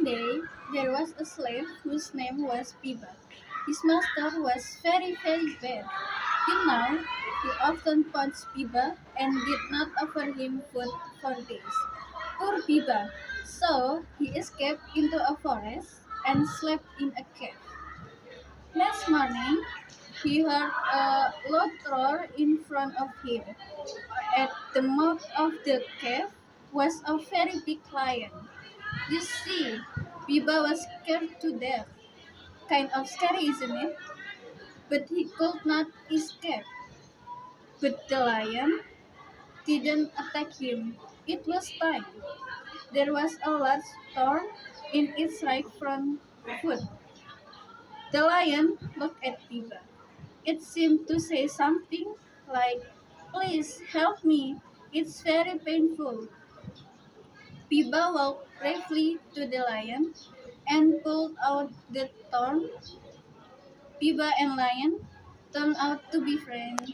day, there was a slave whose name was Biba. His master was very, very bad. He often punched Biba and did not offer him food for days. Poor Biba. So he escaped into a forest and slept in a cave. Next morning, he heard a loud roar in front of him. At the mouth of the cave was a very big lion. You see, Biba was scared to death. Kind of scary, isn't it? But he could not escape. But the lion didn't attack him. It was time. There was a large thorn in its right front foot. The lion looked at Biba. It seemed to say something like, "Please help me. It's very painful." Biba walked bravely to the lion and pulled out the thorn. Biba and lion turned out to be friends.